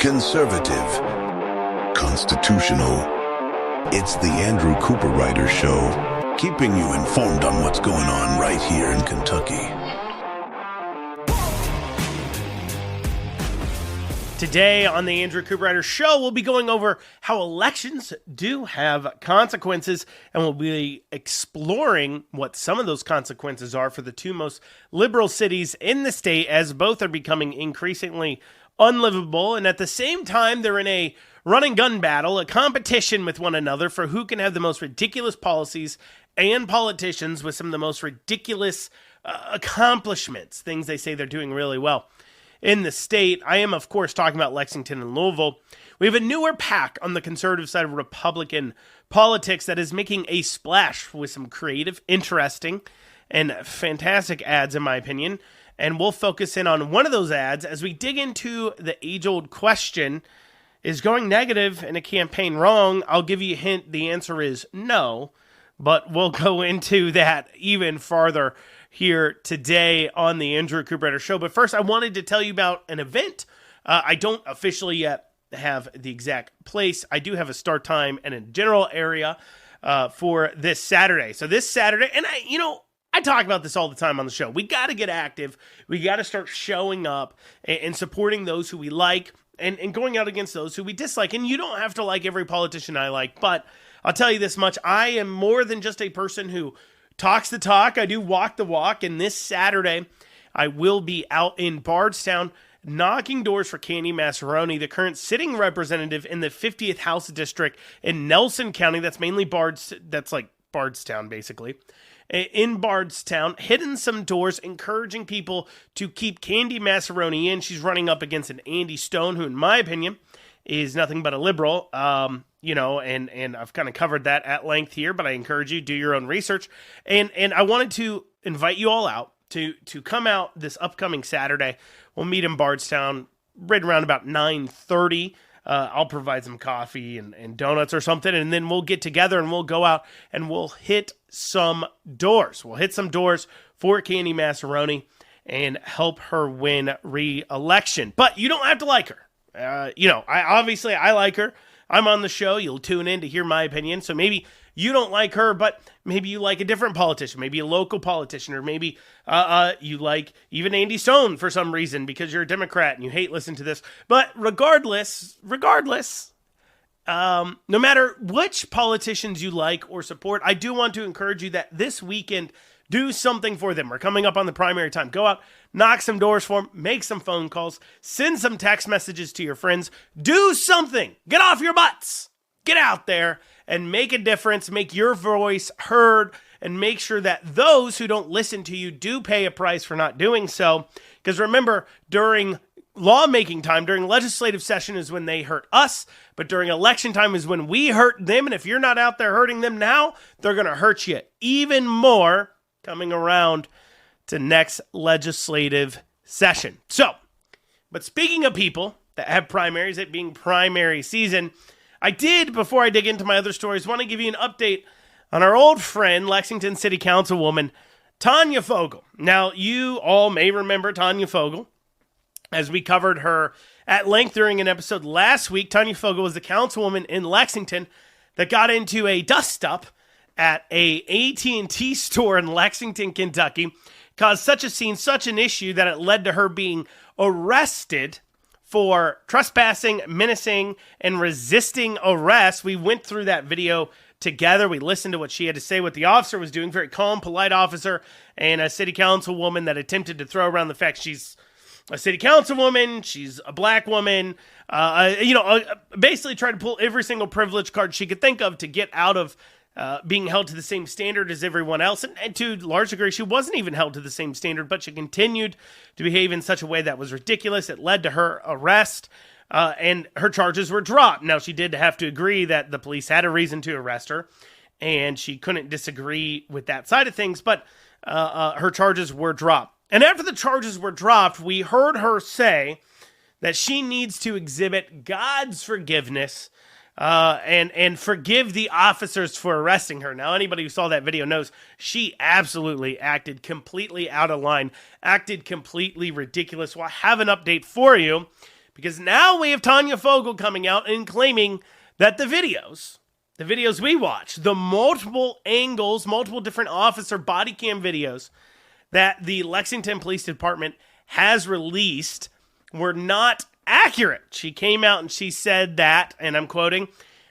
conservative, constitutional. It's the Andrew Cooperrider Show, keeping you informed on what's going on right here in Kentucky. Today on the Andrew Cooperrider Show, we'll be going over how elections do have consequences, and we'll be exploring what some of those consequences are for the two most liberal cities in the state, as both are becoming increasingly unlivable, and at the same time, they're in a run-and-gun battle, a competition with one another for who can have the most ridiculous policies and politicians with some of the most ridiculous accomplishments, things they say they're doing really well in the state. I am, of course, talking about Lexington and Louisville. We have a newer pack on the conservative side of Republican politics that is making a splash with some creative, interesting, and fantastic ads, in my opinion. And we'll focus in on one of those ads as we dig into the age-old question, is going negative in a campaign wrong? I'll give you a hint. The answer is no, but we'll go into that even farther here today on the Andrew Cooperrider Show. But first, I wanted to tell you about an event. I don't officially yet have the exact place. I do have a start time and a general area for this Saturday. So this Saturday, and I talk about this all the time on the show. We got to get active. We got to start showing up and supporting those who we like and going out against those who we dislike. And you don't have to like every politician I like, but I'll tell you this much. I am more than just a person who talks the talk. I do walk the walk, and this Saturday, I will be out in Bardstown knocking doors for Candy Massaroni, the current sitting representative in the 50th House District in Nelson County. That's mainly that's like Bardstown, basically. In Bardstown, hitting some doors, encouraging people to keep Candy Massaroni in. She's running up against an Andy Stone, who, in my opinion, is nothing but a liberal. And I've kind of covered that at length here, but I encourage you to do your own research. And I wanted to invite you all out to come out this upcoming Saturday. We'll meet in Bardstown right around about 9:30. I'll provide some coffee and donuts or something, and then we'll get together and we'll go out and we'll hit some doors. We'll hit some doors for Candy Massaroni and help her win re-election. But you don't have to like her. I like her. I'm on the show. You'll tune in to hear my opinion. So maybe you don't like her, but maybe you like a different politician, maybe a local politician, or maybe you like even Andy Stone for some reason because you're a Democrat and you hate listening to this. But regardless, no matter which politicians you like or support, I do want to encourage you that this weekend, do something for them. We're coming up on the primary time. Go out, knock some doors for them, make some phone calls, send some text messages to your friends. Do something. Get off your butts. Get out there and make a difference. Make your voice heard and make sure that those who don't listen to you do pay a price for not doing so. Because remember, during lawmaking time, during legislative session is when they hurt us, but during election time is when we hurt them. And if you're not out there hurting them now, they're going to hurt you even more coming around to next legislative session. So, but speaking of people that have primaries, it being primary season, I did, before I dig into my other stories, want to give you an update on our old friend, Lexington City Councilwoman, Tanya Fogle. Now, you all may remember Tanya Fogle, as we covered her at length during an episode last week. Tanya Fogle was the councilwoman in Lexington that got into a dust-up at a AT&T store in Lexington, Kentucky, caused such a scene, such an issue that it led to her being arrested for trespassing, menacing, and resisting arrest. We went through that video together. We listened to what she had to say, what the officer was doing. Very calm, polite officer, and a city councilwoman that attempted to throw around the fact she's a city councilwoman, she's a black woman, basically tried to pull every single privilege card she could think of to get out of being held to the same standard as everyone else. And to a large degree, she wasn't even held to the same standard, but she continued to behave in such a way that was ridiculous. It led to her arrest, and her charges were dropped. Now, she did have to agree that the police had a reason to arrest her, and she couldn't disagree with that side of things, but her charges were dropped. And after the charges were dropped, we heard her say that she needs to exhibit God's forgiveness and forgive the officers for arresting her. Now, anybody who saw that video knows she absolutely acted completely out of line, acted completely ridiculous. Well, I have an update for you because now we have Tanya Fogle coming out and claiming that the videos we watch, the multiple angles, multiple different officer body cam videos that the Lexington Police Department has released were not accurate. She came out and she said that, and I'm quoting,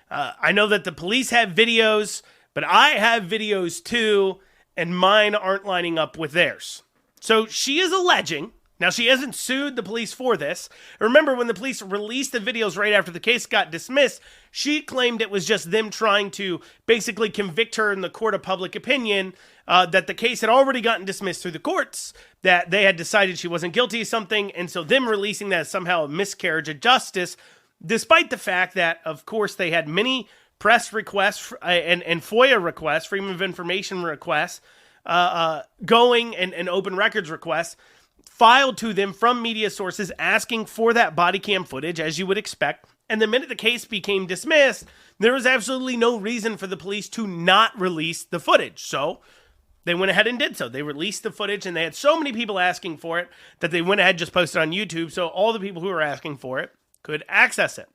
I know that the police have videos, but I have videos too, and mine aren't lining up with theirs. So she is alleging, now she hasn't sued the police for this. Remember, when the police released the videos right after the case got dismissed, she claimed it was just them trying to basically convict her in the court of public opinion, that the case had already gotten dismissed through the courts, that they had decided she wasn't guilty of something, and so them releasing that as somehow a miscarriage of justice, despite the fact that, of course, they had many press requests and FOIA requests, Freedom of Information requests, going and open records requests filed to them from media sources asking for that body cam footage, as you would expect. And the minute the case became dismissed, there was absolutely no reason for the police to not release the footage. So they went ahead and did so. They released the footage, and they had so many people asking for it that they went ahead and just posted on YouTube, so all the people who were asking for it could access it.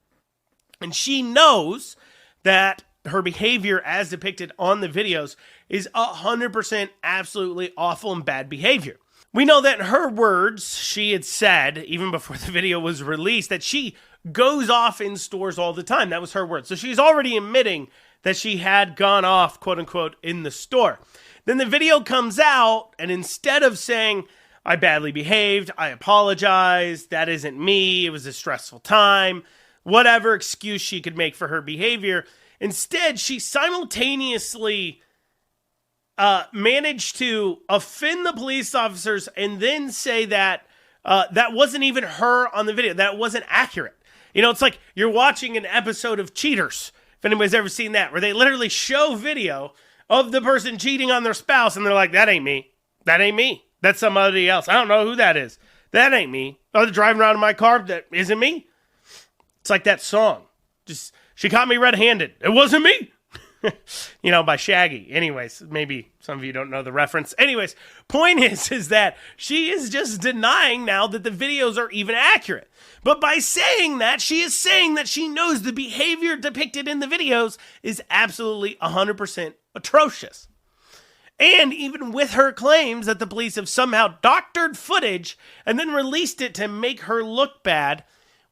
And she knows that her behavior as depicted on the videos is 100% absolutely awful and bad behavior. We know that in her words, she had said, even before the video was released, that she goes off in stores all the time. That was her words. So she's already admitting that she had gone off, quote unquote, in the store. Then the video comes out, and instead of saying, I badly behaved, I apologize, that isn't me, it was a stressful time, whatever excuse she could make for her behavior, instead she simultaneously managed to offend the police officers and then say that that wasn't even her on the video, that wasn't accurate. You know, it's like you're watching an episode of Cheaters, if anybody's ever seen that, where they literally show video of the person cheating on their spouse, and they're like, that ain't me. That ain't me. That's somebody else. I don't know who that is. That ain't me. Oh, they're driving around in my car. That isn't me. It's like that song. Just, she caught me red-handed. It wasn't me. You know, by Shaggy. Anyways, maybe some of you don't know the reference. Anyways, point is that she is just denying now that the videos are even accurate. But by saying that, she is saying that she knows the behavior depicted in the videos is absolutely 100% atrocious. And even with her claims that the police have somehow doctored footage and then released it to make her look bad,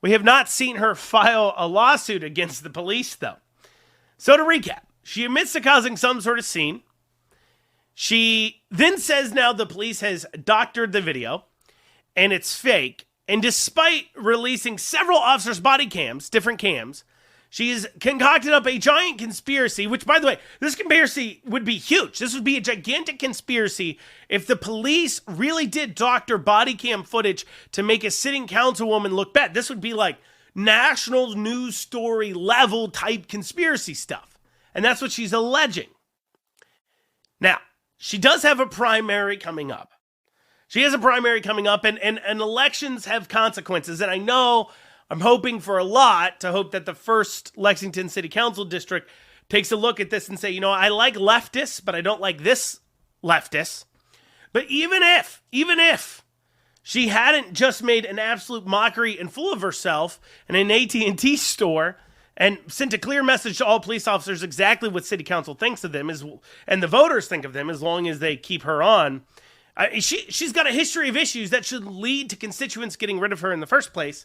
we have not seen her file a lawsuit against the police, though. So to recap, she admits to causing some sort of scene. She then says now the police has doctored the video and it's fake. And despite releasing several officers' body cams, different cams, she's concocted up a giant conspiracy, which, by the way, this conspiracy would be huge. This would be a gigantic conspiracy if the police really did doctor body cam footage to make a sitting councilwoman look bad. This would be like national news story level type conspiracy stuff. And that's what she's alleging. Now, she does have a primary coming up. She has a primary coming up, and elections have consequences. And I know I'm hoping for a lot to hope that the first Lexington City Council district takes a look at this and say, you know, I like leftists, but I don't like this leftist. But even if she hadn't just made an absolute mockery and fool of herself in an AT&T store and sent a clear message to all police officers exactly what city council thinks of them and the voters think of them as long as they keep her on, she's got a history of issues that should lead to constituents getting rid of her in the first place.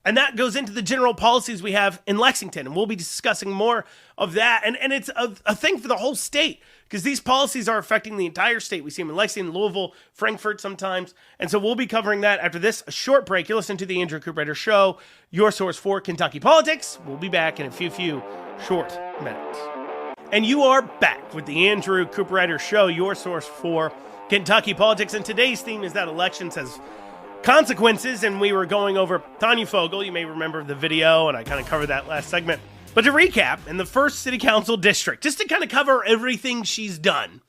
And that goes into the general policies we have in Lexington. And we'll be discussing more of that. And it's a thing for the whole state because these policies are affecting the entire state. We see them in Lexington, Louisville, Frankfort sometimes. And so we'll be covering that after this short break. You'll listen to the Andrew Cooperrider Show, your source for Kentucky politics. We'll be back in a few short minutes. And you are back with the Andrew Cooperrider Show, your source for Kentucky politics. And today's theme is that elections has consequences, and we were going over Tanya Fogle. You may remember the video, and I kind of covered that last segment. But to recap, in the first city council district, just to kind of cover everything she's done,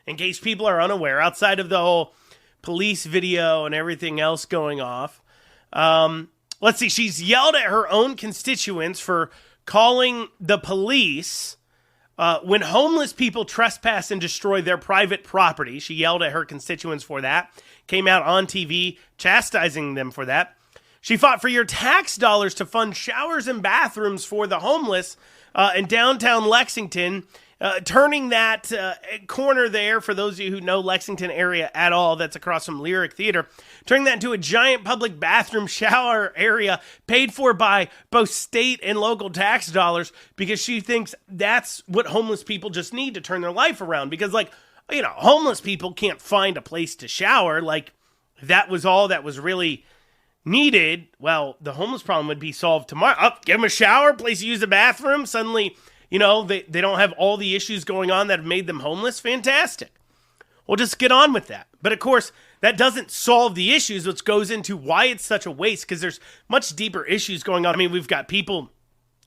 in case people are unaware, outside of the whole police video and everything else going off, let's see, she's yelled at her own constituents for calling the police when homeless people trespass and destroy their private property. She yelled at her constituents for that. Came out on TV chastising them for that. She fought for your tax dollars to fund showers and bathrooms for the homeless in downtown Lexington, turning that corner there, for those of you who know Lexington area at all, that's across from Lyric Theater, turning that into a giant public bathroom shower area paid for by both state and local tax dollars, because she thinks that's what homeless people just need to turn their life around. Because, like, you know, homeless people can't find a place to shower. Like, if that was all that was really needed, well, the homeless problem would be solved tomorrow. Give them a shower, place to use the bathroom. Suddenly, you know, they don't have all the issues going on that have made them homeless. Fantastic. We'll just get on with that. But of course, that doesn't solve the issues, which goes into why it's such a waste, because there's much deeper issues going on. I mean, we've got people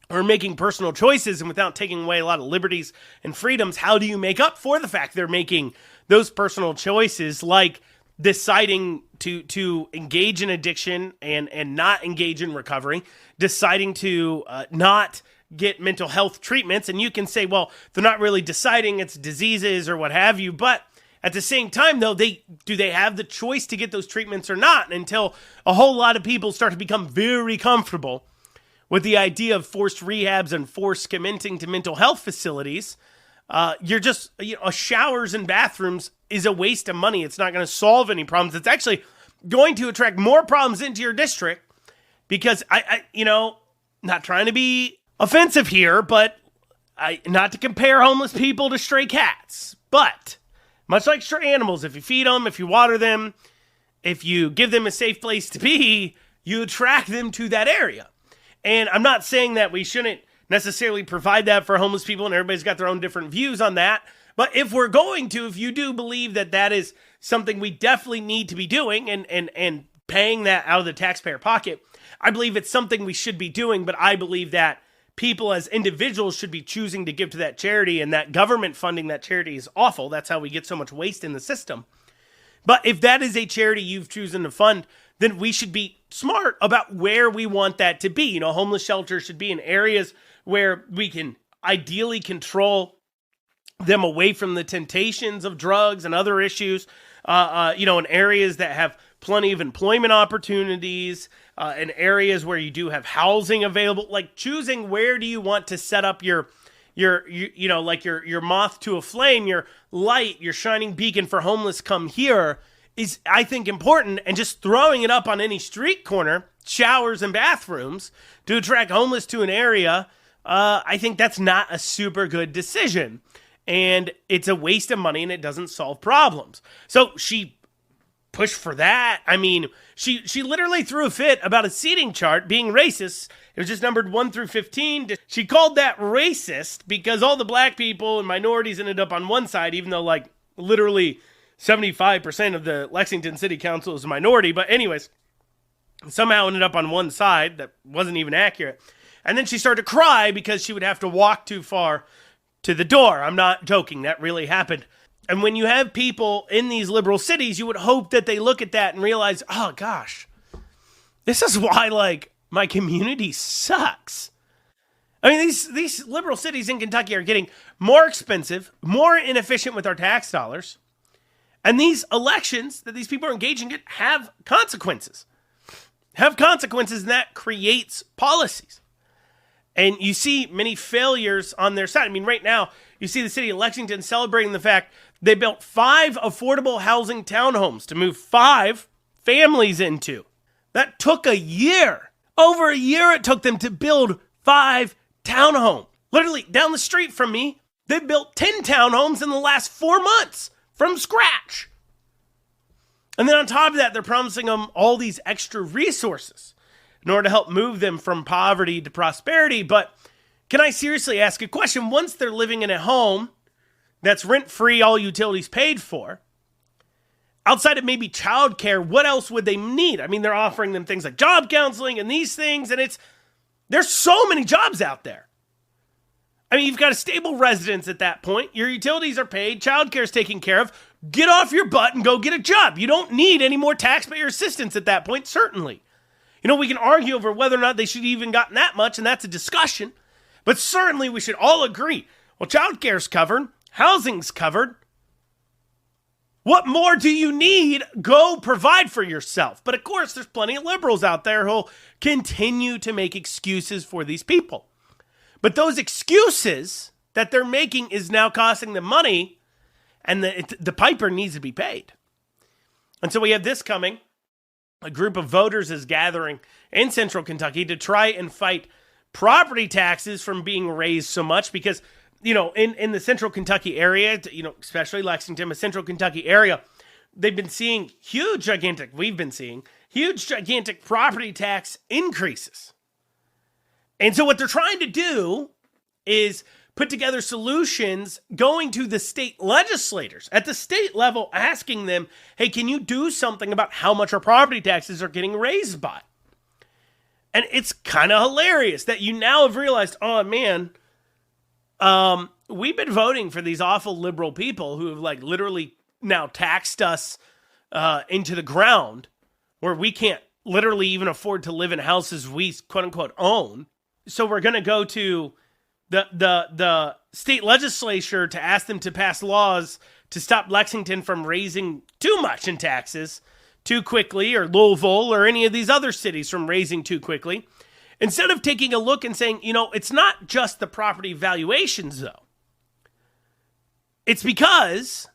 who are making personal choices, and without taking away a lot of liberties and freedoms, how do you make up for the fact they're making those personal choices, like deciding to engage in addiction and not engage in recovery, deciding to not get mental health treatments? And you can say, well, they're not really deciding, it's diseases or what have you. But at the same time, though, do they have the choice to get those treatments or not? Until a whole lot of people start to become very comfortable with the idea of forced rehabs and forced committing to mental health facilities, you're just, you know, showers and bathrooms is a waste of money. It's not going to solve any problems. It's actually going to attract more problems into your district, because I you know, not trying to be offensive here, but not to compare homeless people to stray cats, but much like stray animals, if you feed them, if you water them, if you give them a safe place to be, you attract them to that area. And I'm not saying that we shouldn't necessarily provide that for homeless people, and everybody's got their own different views on that. But if we're going to, if you do believe that that is something we definitely need to be doing and paying that out of the taxpayer pocket, I believe it's something we should be doing. But I believe that people as individuals should be choosing to give to that charity, and that government funding that charity is awful. That's how we get so much waste in the system. But if that is a charity you've chosen to fund, then we should be smart about where we want that to be. You know, homeless shelters should be in areas where we can ideally control them away from the temptations of drugs and other issues, you know, in areas that have plenty of employment opportunities, in areas where you do have housing available. Like, choosing where do you want to set up your you know, like your moth to a flame, your light, your shining beacon for homeless come here, is, I think, important. And just throwing it up on any street corner, showers and bathrooms, to attract homeless to an area, I think that's not a super good decision. And it's a waste of money, and it doesn't solve problems. So she pushed for that. I mean, she literally threw a fit about a seating chart being racist. It was just numbered 1 through 15. She called that racist because all the black people and minorities ended up on one side, even though, like, literally 75% of the Lexington City Council is a minority. But anyways, somehow ended up on one side that wasn't even accurate. And then she started to cry because she would have to walk too far to the door. I'm not joking. That really happened. And when you have people in these liberal cities, you would hope that they look at that and realize, oh gosh, this is why, like, my community sucks. I mean, these liberal cities in Kentucky are getting more expensive, more inefficient with our tax dollars. And these elections that these people are engaging in have consequences. Have consequences, and that creates policies. And you see many failures on their side. I mean, right now, you see the city of Lexington celebrating the fact they built 5 affordable housing townhomes to move 5 families into. That took a year. Over a year it took them to build 5 townhomes. Literally, down the street from me, they built 10 townhomes in the last 4 months from scratch. And then on top of that, they're promising them all these extra resources in order to help move them from poverty to prosperity. But can I seriously ask a question? Once they're living in a home that's rent-free, all utilities paid for, outside of maybe childcare, what else would they need? I mean, they're offering them things like job counseling and these things, and there's so many jobs out there. I mean, you've got a stable residence at that point. Your utilities are paid. Childcare is taken care of. Get off your butt and go get a job. You don't need any more taxpayer assistance at that point, certainly. You know, we can argue over whether or not they should have even gotten that much, and that's a discussion. But certainly we should all agree, well, childcare's covered, housing's covered. What more do you need? Go provide for yourself. But of course, there's plenty of liberals out there who'll continue to make excuses for these people. But those excuses that they're making is now costing them money, and the piper needs to be paid. And so we have this coming. A group of voters is gathering in central Kentucky to try and fight property taxes from being raised so much because, in the central Kentucky area, especially Lexington, the central Kentucky area, we've been seeing huge, gigantic property tax increases. And so what they're trying to do is put together solutions going to the state legislators at the state level, asking them, hey, can you do something about how much our property taxes are getting raised by? And it's kind of hilarious that you now have realized, oh man, we've been voting for these awful liberal people who have literally now taxed us into the ground where we can't literally even afford to live in houses we quote unquote own. So we're going to go to the state legislature to ask them to pass laws to stop Lexington from raising too much in taxes too quickly, or Louisville or any of these other cities from raising too quickly. Instead of taking a look and saying, it's not just the property valuations though. It's because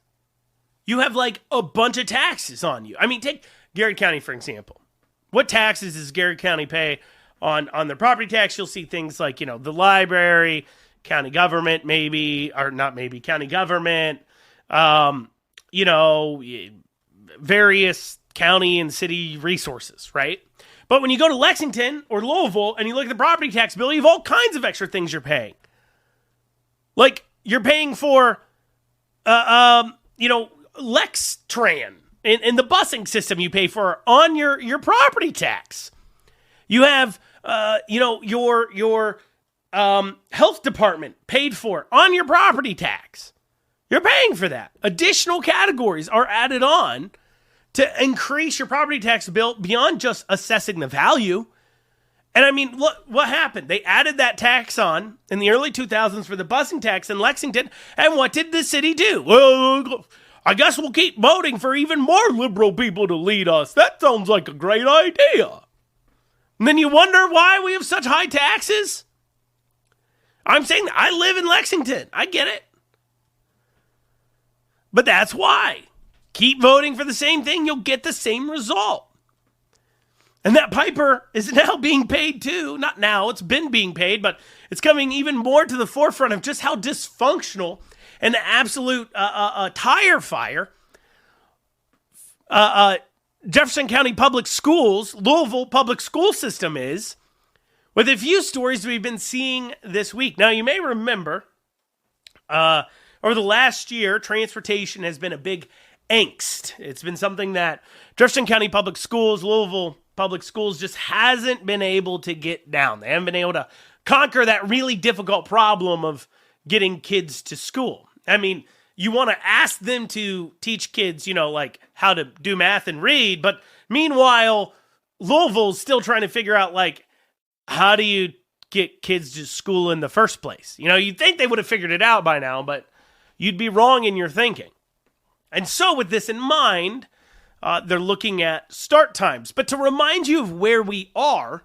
you have a bunch of taxes on you. I mean, take Garrett County, for example. What taxes does Garrett County pay on their property tax? You'll see things like, the library, county government, county government, various county and city resources, right? But when you go to Lexington or Louisville and you look at the property tax bill, you have all kinds of extra things you're paying. You're paying for, Lextran and the busing system you pay for on your property tax. You have, your health department paid for on your property tax. You're paying for that. Additional categories are added on to increase your property tax bill beyond just assessing the value. And I mean, what happened? They added that tax on in the early 2000s for the busing tax in Lexington. And what did the city do? Well, I guess we'll keep voting for even more liberal people to lead us. That sounds like a great idea. And then you wonder why we have such high taxes? I'm saying I live in Lexington. I get it. But that's why. Keep voting for the same thing, you'll get the same result. And that piper is now being paid too. Not now, it's been being paid, but it's coming even more to the forefront of just how dysfunctional and absolute tire fire Jefferson County Public Schools, Louisville public school system is, with a few stories we've been seeing this week. Now, you may remember, over the last year, transportation has been a big angst. It's been something that Jefferson County Public Schools, Louisville Public Schools just hasn't been able to get down. They haven't been able to conquer that really difficult problem of getting kids to school. I mean, you want to ask them to teach kids, how to do math and read, but meanwhile, Louisville's still trying to figure out, how do you get kids to school in the first place? You'd think they would have figured it out by now, but you'd be wrong in your thinking. And so with this in mind, they're looking at start times. But to remind you of where we are,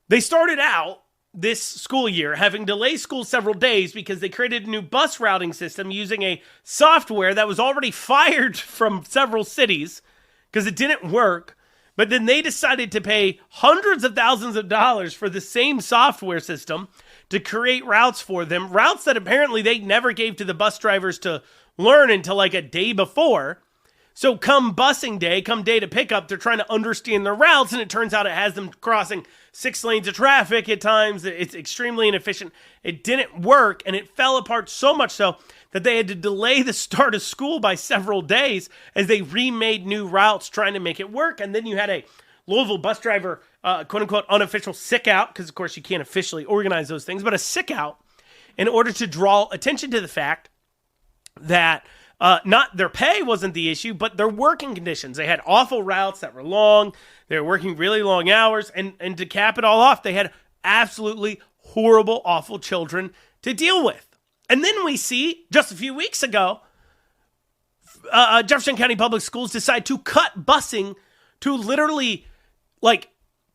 they started out this school year having delayed school several days because they created a new bus routing system using a software that was already fired from several cities because it didn't work. But then they decided to pay hundreds of thousands of dollars for the same software system to create routes for them, routes that apparently they never gave to the bus drivers to learn until a day before. So come busing day, come day to pickup, they're trying to understand their routes, and it turns out it has them crossing 6 lanes of traffic at times. It's extremely inefficient. It didn't work, and it fell apart so much so that they had to delay the start of school by several days as they remade new routes trying to make it work. And then you had a Louisville bus driver, quote-unquote, unofficial sick out, because, of course, you can't officially organize those things, but a sick out in order to draw attention to the fact that not their pay wasn't the issue, but their working conditions. They had awful routes that were long. They were working really long hours. And to cap it all off, they had absolutely horrible, awful children to deal with. And then we see, just a few weeks ago, Jefferson County Public Schools decide to cut busing to literally like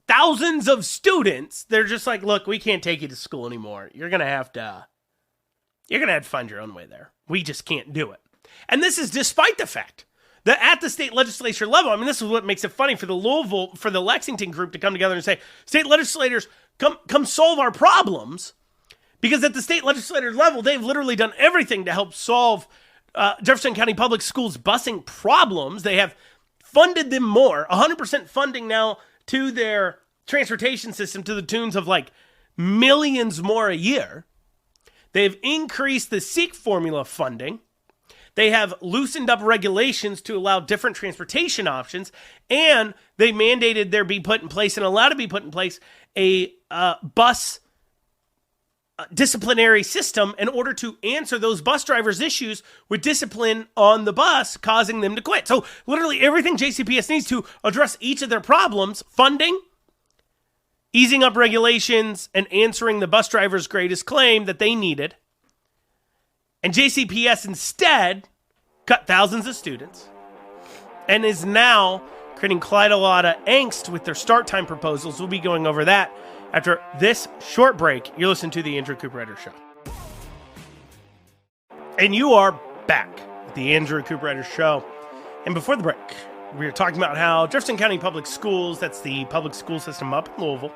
thousands of students. They're just like, look, we can't take you to school anymore. You're going to have to find your own way there. We just can't do it. And this is despite the fact that at the state legislature level, I mean, this is what makes it funny for the Lexington group to come together and say, state legislators, come solve our problems. Because at the state legislature level, they've literally done everything to help solve Jefferson County Public Schools busing problems. They have funded them more, 100% funding now to their transportation system to the tunes of like millions more a year. They've increased the SEEK formula funding. They have loosened up regulations to allow different transportation options, and they mandated there be put in place and allowed to be put in place a bus disciplinary system in order to answer those bus drivers' issues with discipline on the bus, causing them to quit. So literally everything JCPS needs to address each of their problems: funding, easing up regulations, and answering the bus drivers' greatest claim that they needed. And JCPS instead cut thousands of students and is now creating quite a lot of angst with their start time proposals. We'll be going over that after this short break. You're listening to the Andrew Cooperrider Show. And you are back at the Andrew Cooperrider Show. And before the break, we were talking about how Jefferson County Public Schools, that's the public school system up in Louisville,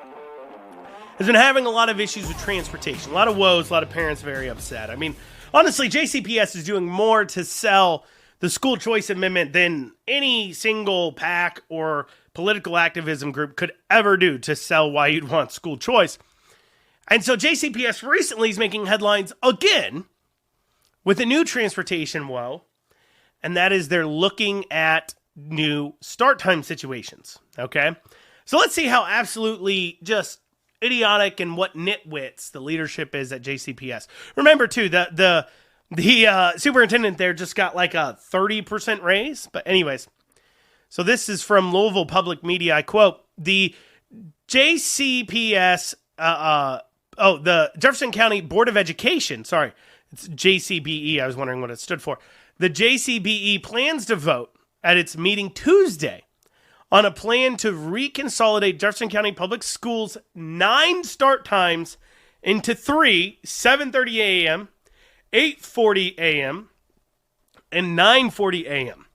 has been having a lot of issues with transportation. A lot of woes, a lot of parents very upset. I mean, honestly, JCPS is doing more to sell the school choice amendment than any single PAC or political activism group could ever do to sell why you'd want school choice. And so JCPS recently is making headlines again with a new transportation woe, and that is they're looking at new start time situations, okay? So let's see how absolutely just idiotic and what nitwits the leadership is at JCPS. Remember, too, the superintendent there just got like a 30% raise. But anyways, so this is from Louisville Public Media. I quote, the JCPS, the Jefferson County Board of Education, sorry, it's JCBE. I was wondering what it stood for. The JCBE plans to vote at its meeting Tuesday on a plan to reconsolidate Jefferson County Public Schools' 9 start times into 3, 7:30 a.m., 8:40 a.m., and 9:40 a.m.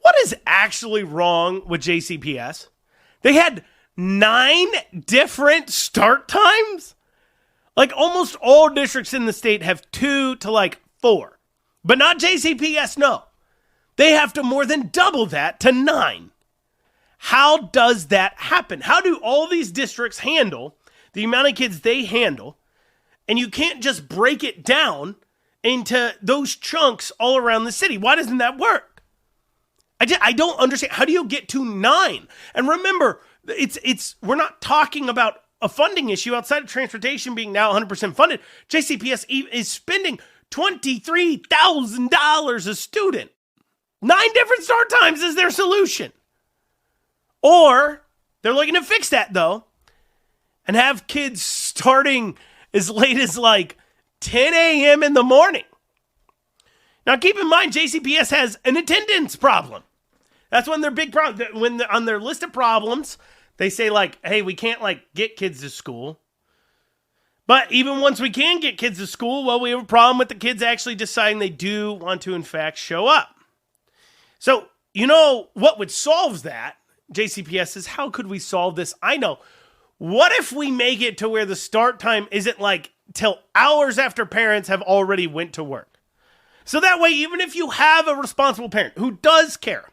What is actually wrong with JCPS? They had 9 different start times? Like almost all districts in the state have 2 to like 4. But not JCPS, no. They have to more than double that to 9. How does that happen? How do all these districts handle the amount of kids they handle? And you can't just break it down into those chunks all around the city. Why doesn't that work? I don't understand. How do you get to 9? And remember, we're not talking about a funding issue outside of transportation being now 100% funded. JCPS is spending $23,000 a student. 9 different start times is their solution. Or they're looking to fix that, though, and have kids starting as late as like 10 a.m. in the morning. Now, keep in mind, JCPS has an attendance problem. That's one of their big problems. When on their list of problems, they say like, hey, we can't like get kids to school. But even once we can get kids to school, well, we have a problem with the kids actually deciding they do want to, in fact, show up. So, you know what would solve that? JCPS says, how could we solve this? I know. What if we make it to where the start time isn't like till hours after parents have already went to work? So that way, even if you have a responsible parent who does care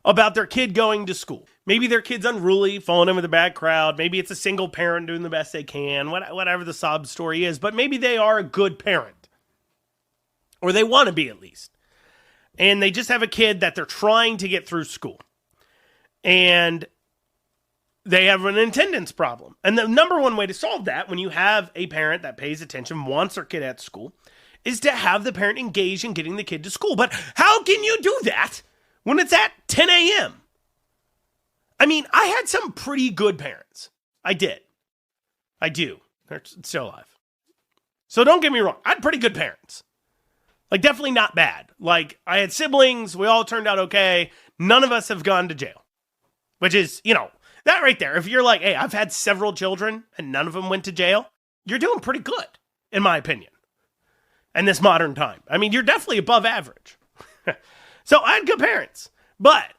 about their kid going to school, maybe their kid's unruly, falling in with a bad crowd, maybe it's a single parent doing the best they can, whatever the sob story is, but maybe they are a good parent, or they want to be at least, and they just have a kid that they're trying to get through school. And they have an attendance problem. And the number one way to solve that, when you have a parent that pays attention, wants their kid at school, is to have the parent engage in getting the kid to school. But how can you do that when it's at 10 a.m.? I mean, I had some pretty good parents. I did. I do. They're still alive. So don't get me wrong. I had pretty good parents. Like, definitely not bad. Like, I had siblings. We all turned out okay. None of us have gone to jail. Which is, that right there. If you're like, hey, I've had several children and none of them went to jail, you're doing pretty good, in my opinion, in this modern time. I mean, you're definitely above average. So I had good parents. But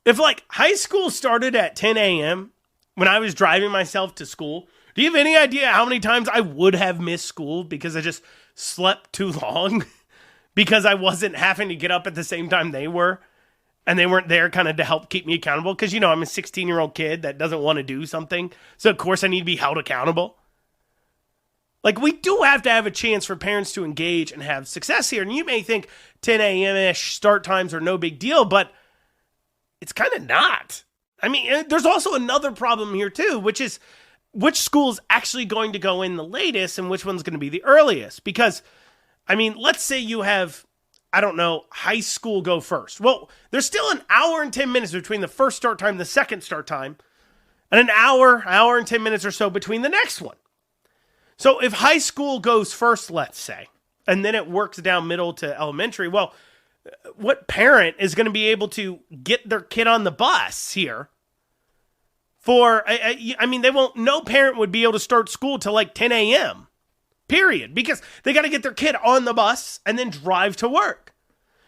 if like high school started at 10 a.m. when I was driving myself to school, do you have any idea how many times I would have missed school because I just slept too long because I wasn't having to get up at the same time they were? And they weren't there kind of to help keep me accountable because, I'm a 16-year-old kid that doesn't want to do something. So, of course, I need to be held accountable. Like, we do have to have a chance for parents to engage and have success here. And you may think 10 a.m.-ish start times are no big deal, but it's kind of not. I mean, there's also another problem here, too, which is which school's actually going to go in the latest and which one's going to be the earliest. Because, I mean, let's say you have, I don't know, high school go first. Well, there's still an hour and 10 minutes between the first start time and the second start time, and an hour and 10 minutes or so between the next one. So if high school goes first, let's say, and then it works down middle to elementary, well, what parent is going to be able to get their kid on the bus here for, I mean, no parent would be able to start school till like 10 a.m., period, because they got to get their kid on the bus and then drive to work.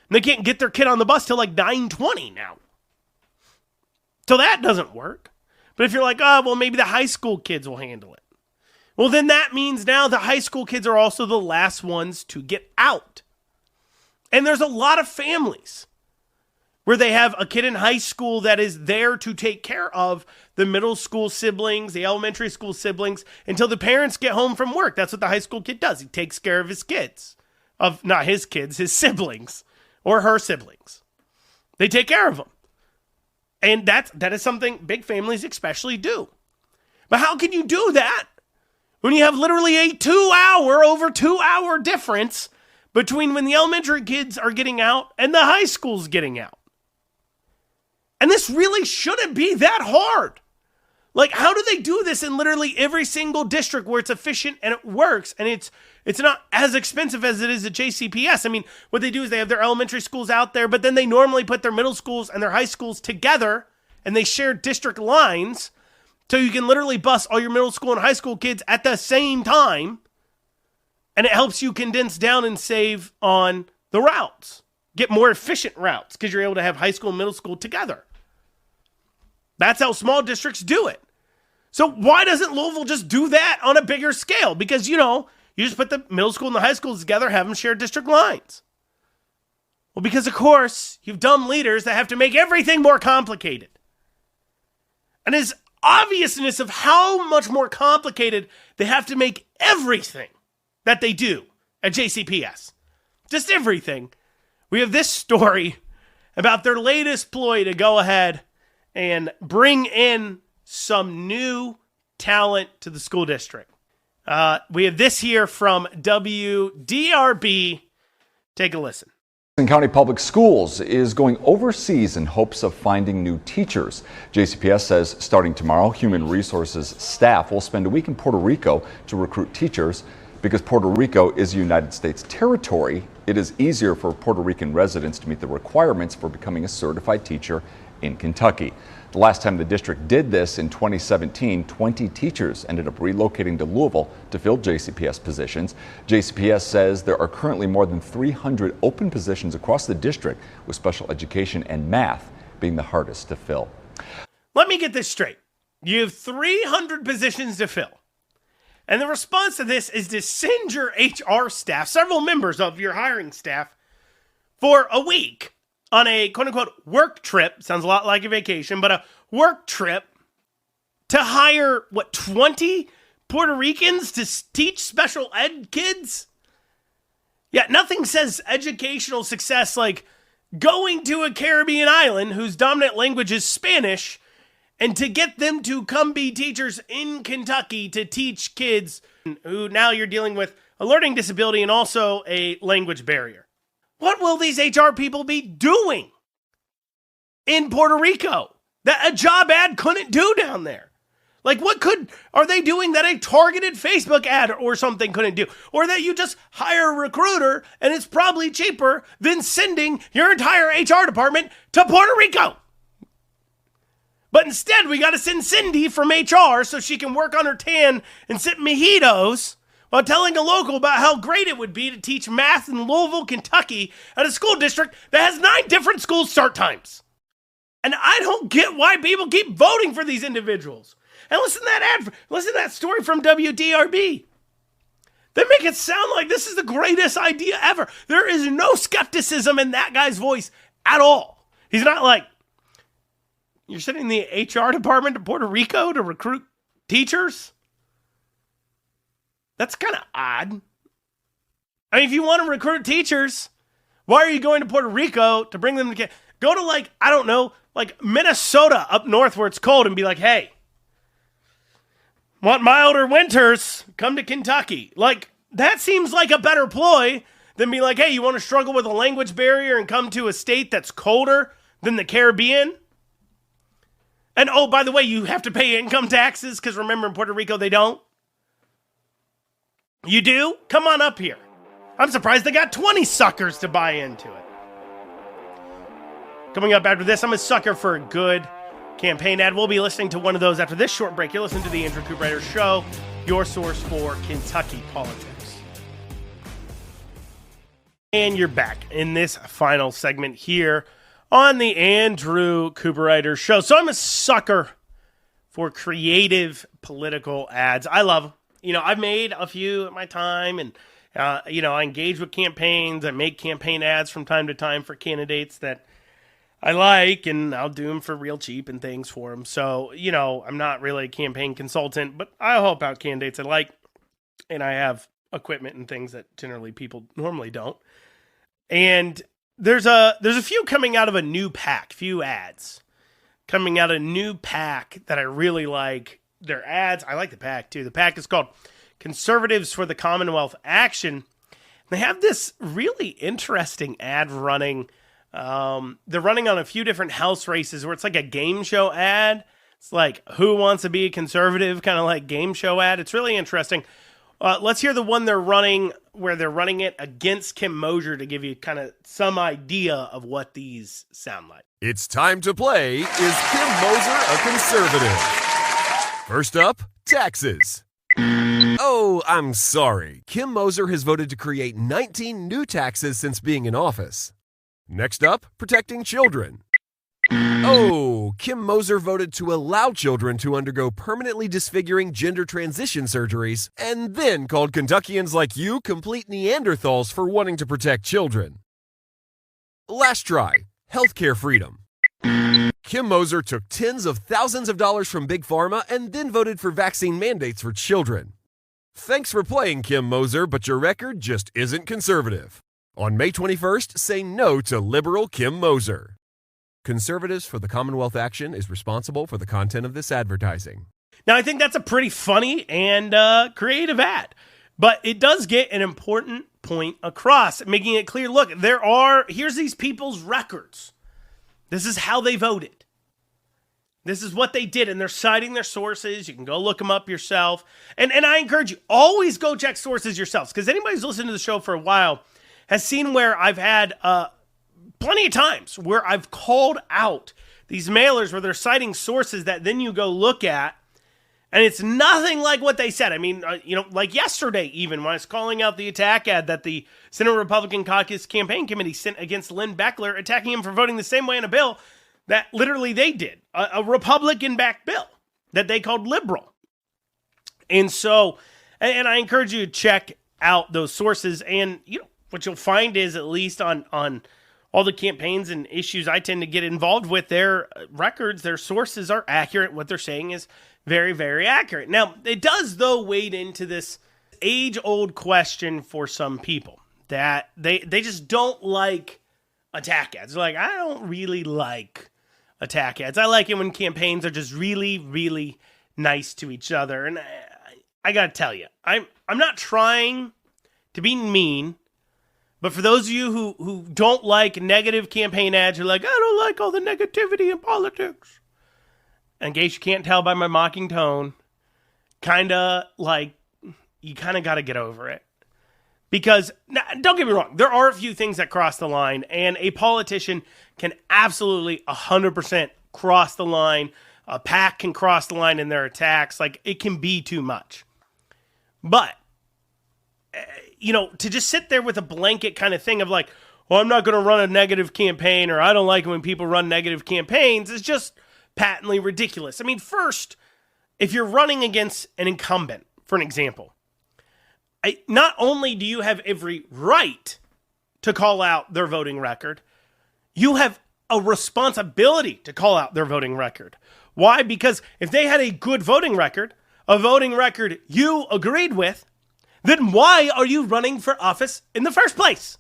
And they can't get their kid on the bus till like 9:20 now. So that doesn't work. But if you're like, oh, well, maybe the high school kids will handle it. Well, then that means now the high school kids are also the last ones to get out. And there's a lot of families where they have a kid in high school that is there to take care of the middle school siblings, the elementary school siblings, until the parents get home from work. That's what the high school kid does. He takes care of his kids. Not his kids, his siblings or her siblings. They take care of them. And that is something big families especially do. But how can you do that when you have literally a over 2 hour difference between when the elementary kids are getting out and the high school's getting out? And this really shouldn't be that hard. Like, how do they do this in literally every single district where it's efficient and it works and it's not as expensive as it is at JCPS? I mean, what they do is they have their elementary schools out there, but then they normally put their middle schools and their high schools together and they share district lines so you can literally bus all your middle school and high school kids at the same time, and it helps you condense down and save on the routes. Get more efficient routes because you're able to have high school and middle school together. That's how small districts do it. So why doesn't Louisville just do that on a bigger scale? Because, you just put the middle school and the high schools together, have them share district lines. Well, because, of course, you've dumb leaders that have to make everything more complicated. And his obviousness of how much more complicated they have to make everything that they do at JCPS. Just everything. We have this story about their latest ploy to go ahead and bring in some new talent to the school district. We have this here from WDRB. Take a listen. Lexington County Public Schools is going overseas in hopes of finding new teachers. JCPS says starting tomorrow, Human Resources staff will spend a week in Puerto Rico to recruit teachers. Because Puerto Rico is a United States territory, it is easier for Puerto Rican residents to meet the requirements for becoming a certified teacher in Kentucky. The last time the district did this in 2017, 20 teachers ended up relocating to Louisville to fill JCPS positions. JCPS says there are currently more than 300 open positions across the district, with special education and math being the hardest to fill. Let me get this straight. You have 300 positions to fill. And the response to this is to send your HR staff, several members of your hiring staff, for a week on a quote-unquote work trip. Sounds a lot like a vacation, but a work trip to hire, 20 Puerto Ricans to teach special ed kids? Yeah, nothing says educational success like going to a Caribbean island whose dominant language is Spanish and to get them to come be teachers in Kentucky to teach kids who now you're dealing with a learning disability and also a language barrier. What will these HR people be doing in Puerto Rico that a job ad couldn't do down there? Like, are they doing that a targeted Facebook ad or something couldn't do? Or that you just hire a recruiter and it's probably cheaper than sending your entire HR department to Puerto Rico. But instead, we got to send Cindy from HR so she can work on her tan and sip mojitos while telling a local about how great it would be to teach math in Louisville, Kentucky at a school district that has 9 different school start times. And I don't get why people keep voting for these individuals. And listen to that story from WDRB. They make it sound like this is the greatest idea ever. There is no skepticism in that guy's voice at all. He's not like, you're sending the HR department to Puerto Rico to recruit teachers? That's kind of odd. I mean, if you want to recruit teachers, why are you going to Puerto Rico to bring them to go to, like, I don't know, like Minnesota up north where it's cold and be like, hey, want milder winters? Come to Kentucky. Like, that seems like a better ploy than be like, hey, you want to struggle with a language barrier and come to a state that's colder than the Caribbean? And oh, by the way, you have to pay income taxes because remember in Puerto Rico they don't. You do? Come on up here. I'm surprised they got 20 suckers to buy into it. Coming up after this, I'm a sucker for a good campaign ad. We'll be listening to one of those after this short break. You're listening to the Andrew Cooperrider Show, your source for Kentucky politics. And you're back in this final segment here on the Andrew Cooperrider Show. So I'm a sucker for creative political ads. I love them. You know, I've made a few at my time, and, I engage with campaigns. I make campaign ads from time to time for candidates that I like, and I'll do them for real cheap and things for them. So, I'm not really a campaign consultant, but I help out candidates I like, and I have equipment and things that generally people normally don't. And there's a few coming out of a new pack, few ads coming out of a new pack that I really like. Their ads, I like the pack too. The pack is called Conservatives for the Commonwealth Action. They have this really interesting ad running. They're running on a few different House races where it's like a game show ad. It's like, who wants to be a conservative, kind of like game show ad. It's really interesting. Let's hear the one they're running where they're running it against Kim Mosier to give you kind of some idea of what these sound like. It's time to play Is Kim Mosier a Conservative? First up, taxes. Oh, I'm sorry. Kim Mosier has voted to create 19 new taxes since being in office. Next up, protecting children. Oh, Kim Mosier voted to allow children to undergo permanently disfiguring gender transition surgeries and then called Kentuckians like you complete Neanderthals for wanting to protect children. Last try, healthcare freedom. Kim Mosier took tens of thousands of dollars from Big Pharma and then voted for vaccine mandates for children. Thanks for playing, Kim Mosier, but your record just isn't conservative. On May 21st, say no to liberal Kim Mosier. Conservatives for the Commonwealth Action is responsible for the content of this advertising. Now, I think that's a pretty funny and creative ad, but it does get an important point across, making it clear, look, here's these people's records. This is how they voted. This is what they did, and they're citing their sources. You can go look them up yourself. And I encourage you, always go check sources yourselves, because anybody who's listened to the show for a while has seen where I've had plenty of times where I've called out these mailers where they're citing sources that then you go look at, and it's nothing like what they said. I mean, like yesterday even, when I was calling out the attack ad that the Senate Republican Caucus Campaign Committee sent against Lynn Beckler, attacking him for voting the same way in a bill that literally they did, a Republican-backed bill that they called liberal. And so, and I encourage you to check out those sources, and what you'll find is, at least on all the campaigns and issues I tend to get involved with, their records, their sources are accurate. What they're saying is very, very accurate. Now, it does, though, wade into this age-old question for some people that they just don't like attack ads. They're like, I don't really like attack ads. I like it when campaigns are just really, really nice to each other. And I got to tell you, I'm not trying to be mean, but for those of you who don't like negative campaign ads, you're like, I don't like all the negativity in politics. in case you can't tell by my mocking tone, kind of like, you kind of got to get over it. Because, don't get me wrong, there are a few things that cross the line, and a politician can absolutely 100% cross the line. A PAC can cross the line in their attacks. Like, it can be too much. But, to just sit there with a blanket kind of thing of like, well, I'm not going to run a negative campaign, or I don't like it when people run negative campaigns, is just patently ridiculous. I mean, first, if you're running against an incumbent, for an example, not only do you have every right to call out their voting record, you have a responsibility to call out their voting record. Why? Because if they had a good voting record, a voting record you agreed with, then why are you running for office in the first place?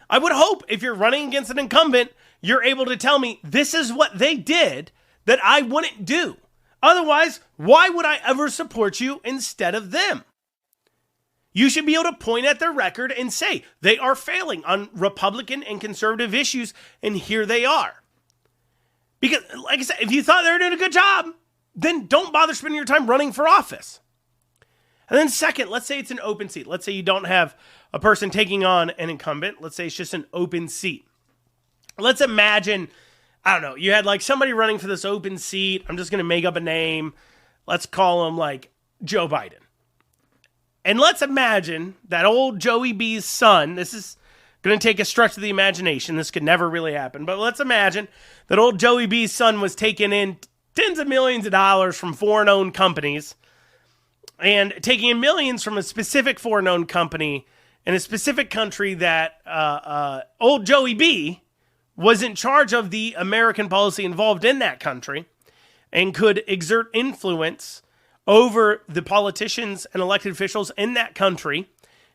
I would hope if you're running against an incumbent, you're able to tell me this is what they did that I wouldn't do. Otherwise, why would I ever support you instead of them? You should be able to point at their record and say they are failing on Republican and conservative issues, and here they are. Because, like I said, if you thought they were doing a good job, then don't bother spending your time running for office. And then second, let's say it's an open seat. Let's say you don't have a person taking on an incumbent. Let's say it's just an open seat. Let's imagine, I don't know, you had like somebody running for this open seat. I'm just going to make up a name. Let's call him like Joe Biden. And let's imagine that old Joey B's son, this is going to take a stretch of the imagination. This could never really happen. But let's imagine that old Joey B's son was taking in tens of millions of dollars from foreign-owned companies and taking in millions from a specific foreign-owned company in a specific country that old Joey B was in charge of the American policy involved in that country and could exert influence over the politicians and elected officials in that country,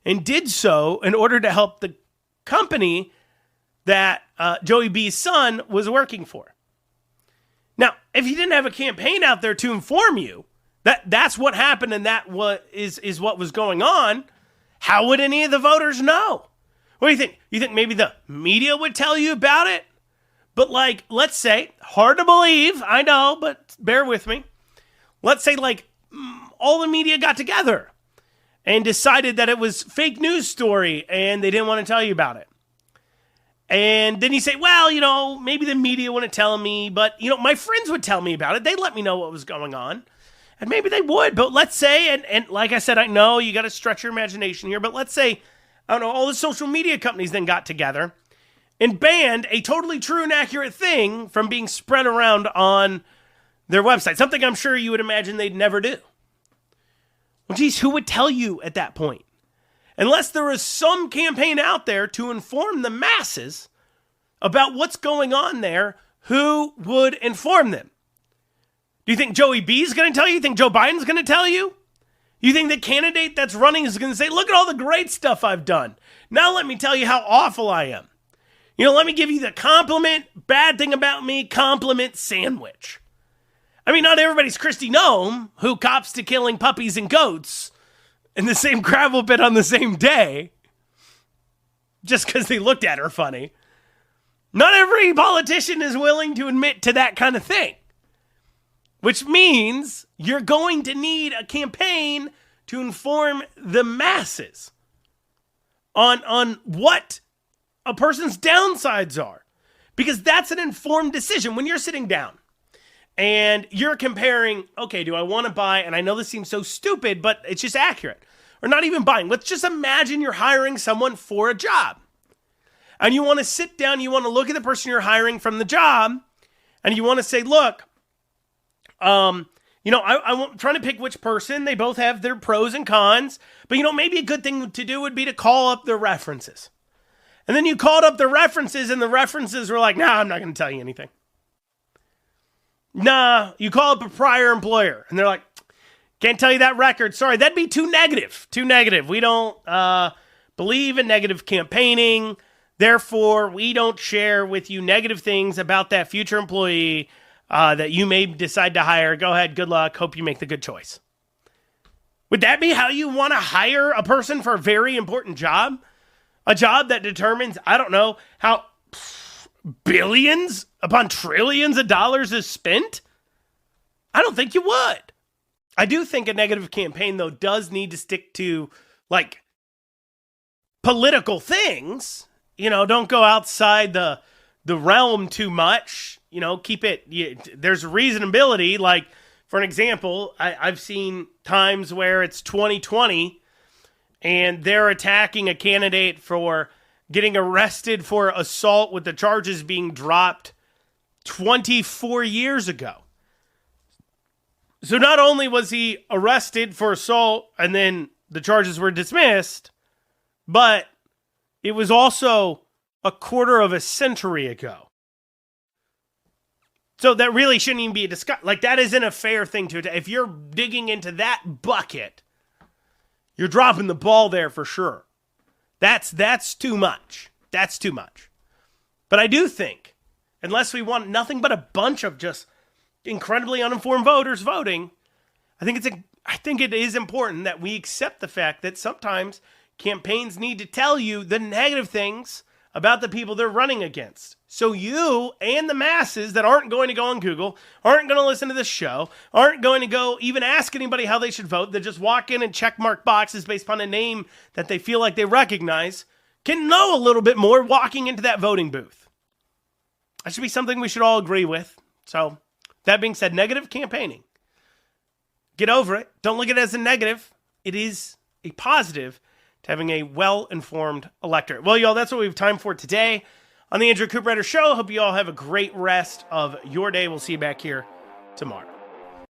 and did so in order to help the company that Joey B's son was working for. Now, if he didn't have a campaign out there to inform you that that's what happened and that is what was going on, how would any of the voters know? What do you think? You think maybe the media would tell you about it? But like, let's say, hard to believe, I know, but bear with me. Let's say like all the media got together and decided that it was fake news story and they didn't want to tell you about it. And then you say, well, maybe the media wouldn't tell me, but, my friends would tell me about it. They'd let me know what was going on. And maybe they would, but let's say, and like I said, I know you got to stretch your imagination here, but let's say, I don't know, all the social media companies then got together and banned a totally true and accurate thing from being spread around on their website. Something I'm sure you would imagine they'd never do. Well, geez, who would tell you at that point? Unless there was some campaign out there to inform the masses about what's going on there, who would inform them? Do you think Joey B is going to tell you? You think Joe Biden's going to tell you? You think the candidate that's running is going to say, look at all the great stuff I've done. Now let me tell you how awful I am. Let me give you the compliment, bad thing about me, compliment sandwich. I mean, not everybody's Kristi Noem, who cops to killing puppies and goats in the same gravel pit on the same day, just because they looked at her funny. Not every politician is willing to admit to that kind of thing, which means you're going to need a campaign to inform the masses on what a person's downsides are, because that's an informed decision. When you're sitting down and you're comparing, okay, do I want to buy, and I know this seems so stupid, but it's just accurate, or not even buying. Let's just imagine you're hiring someone for a job, and you want to sit down, you want to look at the person you're hiring from the job, and you want to say, look, I'm trying to pick which person. They both have their pros and cons, but maybe a good thing to do would be to call up their references. And then you called up the references, and the references were like, nah, I'm not going to tell you anything. Nah, you call up a prior employer, and they're like, can't tell you that record. Sorry, that'd be too negative. Too negative. We don't believe in negative campaigning. Therefore, we don't share with you negative things about that future employee that you may decide to hire. Go ahead. Good luck. Hope you make the good choice. Would that be how you want to hire a person for a very important job? A job that determines, I don't know, how billions upon trillions of dollars is spent? I don't think you would. I do think a negative campaign, though, does need to stick to, like, political things. You know, don't go outside the realm too much. You know, keep it, there's reasonability. Like, for an example, I've seen times where it's 2020 and they're attacking a candidate for getting arrested for assault with the charges being dropped 24 years ago. So not only was he arrested for assault and then the charges were dismissed, but it was also a quarter of a century ago. So that really shouldn't even be a discussion. Like, that isn't a fair thing to... If you're digging into that bucket, you're dropping the ball there for sure. That's too much. That's too much. But I do think, unless we want nothing but a bunch of just incredibly uninformed voters voting, I think it is important that we accept the fact that sometimes campaigns need to tell you the negative things about the people they're running against. So you and the masses that aren't going to go on Google, aren't going to listen to this show, aren't going to go even ask anybody how they should vote, that just walk in and check mark boxes based upon a name that they feel like they recognize, can know a little bit more walking into that voting booth. That should be something we should all agree with. So, that being said, negative campaigning. Get over it. Don't look at it as a negative. It is a positive to having a well-informed electorate. Well, y'all, that's what we have time for today on the Andrew Cooperrider Show. Hope you all have a great rest of your day. We'll see you back here tomorrow.